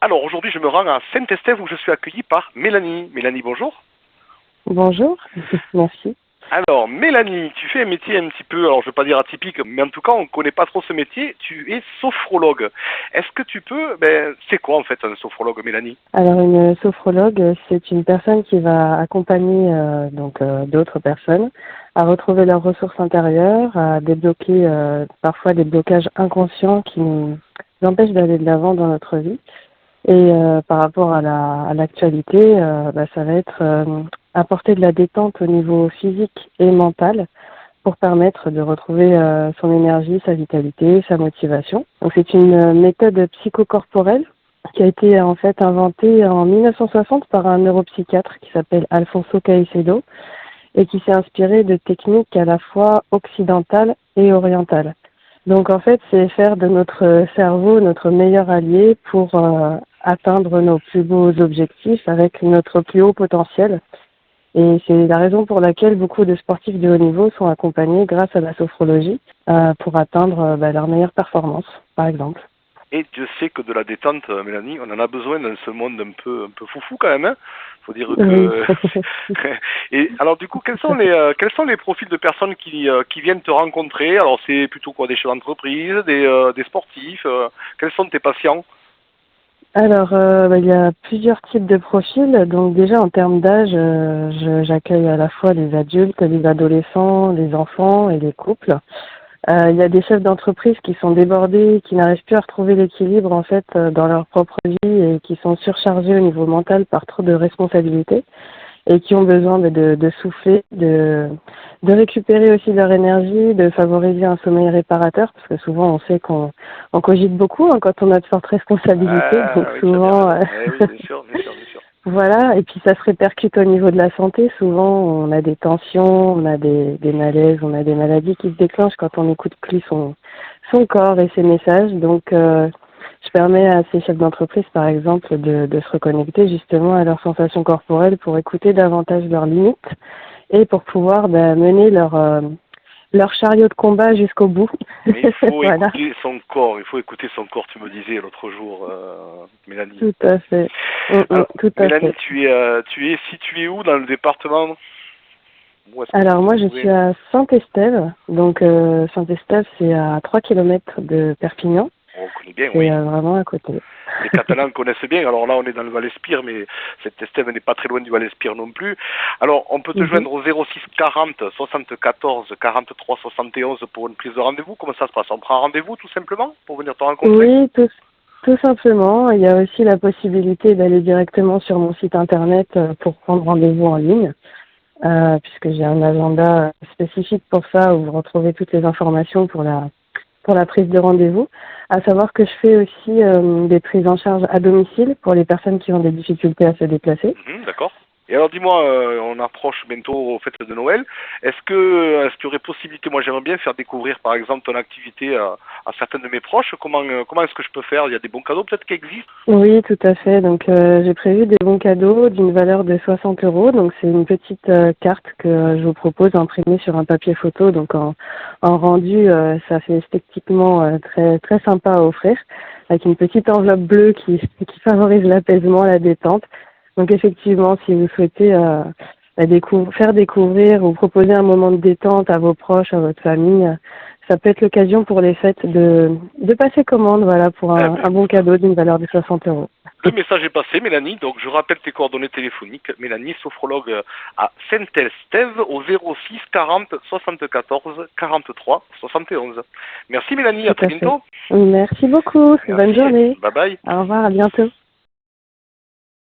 Alors aujourd'hui, je me rends à Saint-Estève où je suis accueilli par Mélanie. Mélanie, bonjour. Bonjour, merci. Alors Mélanie, tu fais un métier un petit peu, alors je ne veux pas dire atypique, mais en tout cas on ne connaît pas trop ce métier. Tu es sophrologue. Est-ce que tu peux, c'est quoi en fait un sophrologue, Mélanie? Alors une sophrologue, c'est une personne qui va accompagner d'autres personnes à retrouver leurs ressources intérieures, à débloquer parfois des blocages inconscients qui nous empêchent d'aller de l'avant dans notre vie. Et par rapport à l'actualité, ça va être apporter de la détente au niveau physique et mental pour permettre de retrouver son énergie, sa vitalité, sa motivation. Donc c'est une méthode psychocorporelle qui a été en fait inventée en 1960 par un neuropsychiatre qui s'appelle Alfonso Caicedo et qui s'est inspiré de techniques à la fois occidentales et orientales. Donc en fait, c'est faire de notre cerveau notre meilleur allié pour atteindre nos plus beaux objectifs avec notre plus haut potentiel. Et c'est la raison pour laquelle beaucoup de sportifs de haut niveau sont accompagnés grâce à la sophrologie pour atteindre leur meilleure performance, par exemple. Et Dieu sait que de la détente, Mélanie, on en a besoin dans ce monde un peu foufou quand même. Hein. Faut dire que. Et alors du coup, quels sont les profils de personnes qui viennent te rencontrer? Alors c'est plutôt quoi, des chefs d'entreprise, des sportifs. Quels sont tes patients? Alors, il y a plusieurs types de profils. Donc déjà, en termes d'âge, j'accueille à la fois les adultes, les adolescents, les enfants et les couples. Il y a des chefs d'entreprise qui sont débordés, qui n'arrivent plus à retrouver l'équilibre en fait dans leur propre vie et qui sont surchargés au niveau mental par trop de responsabilités et qui ont besoin de souffler, de récupérer aussi leur énergie, de favoriser un sommeil réparateur, parce que souvent on sait qu'on cogite beaucoup quand on a de fortes responsabilités, donc Oui, souvent... oui, bien sûr, bien sûr, bien sûr. Voilà, et puis ça se répercute au niveau de la santé. Souvent, on a des tensions, on a des malaises, on a des maladies qui se déclenchent quand on n'écoute plus son corps et ses messages. Donc, je permets à ces chefs d'entreprise, par exemple, de se reconnecter justement à leurs sensations corporelles pour écouter davantage leurs limites et pour pouvoir mener leur chariot de combat jusqu'au bout. Mais il faut Voilà. écouter son corps, tu me disais l'autre jour, Mélanie. Tout à fait. Alors, Tout à Mélanie, fait. tu es située où dans le département? Où est-ce que tu Alors moi te je trouvais? suis à Saint-Estève, donc Saint-Estève c'est à 3 kilomètres de Perpignan, On connaît bien, c'est oui. vraiment à côté. Les Catalans connaissent bien. Alors là, on est dans le Val-Espire, mais cette Estève n'est pas très loin du Val-Espire non plus. Alors, on peut te Mhm. joindre au 06 40 74 43 71 pour une prise de rendez-vous. Comment ça se passe? On prend un rendez-vous tout simplement pour venir te rencontrer? Oui, tout simplement. Il y a aussi la possibilité d'aller directement sur mon site internet pour prendre rendez-vous en ligne, puisque j'ai un agenda spécifique pour ça où vous retrouvez toutes les informations pour la prise de rendez-vous. À savoir que je fais aussi des prises en charge à domicile pour les personnes qui ont des difficultés à se déplacer. D'accord. Et alors dis-moi, on approche bientôt aux fêtes de Noël. Est-ce qu'il y aurait possibilité, moi j'aimerais bien faire découvrir par exemple ton activité à certains de mes proches. Comment est-ce que je peux faire? Il y a des bons cadeaux peut-être qui existent? Oui, tout à fait. Donc, j'ai prévu des bons cadeaux d'une valeur de 60 euros. Donc, c'est une petite carte que je vous propose d'imprimée sur un papier photo. Donc, en rendu, ça fait esthétiquement très très sympa à offrir, avec une petite enveloppe bleue qui favorise l'apaisement, la détente. Donc, effectivement, si vous souhaitez faire découvrir ou proposer un moment de détente à vos proches, à votre famille, ça peut être l'occasion pour les fêtes de passer commande, voilà, pour Eh un ben, bon cadeau d'une valeur de 60 euros. le message est passé, Mélanie. Donc, je rappelle tes coordonnées téléphoniques. Mélanie, sophrologue à Saint-Estève au 06 40 74 43 71. Merci, Mélanie. À Tout très à fait. bientôt. Merci beaucoup. Bonne Merci. journée. Bye bye. Au revoir. À bientôt.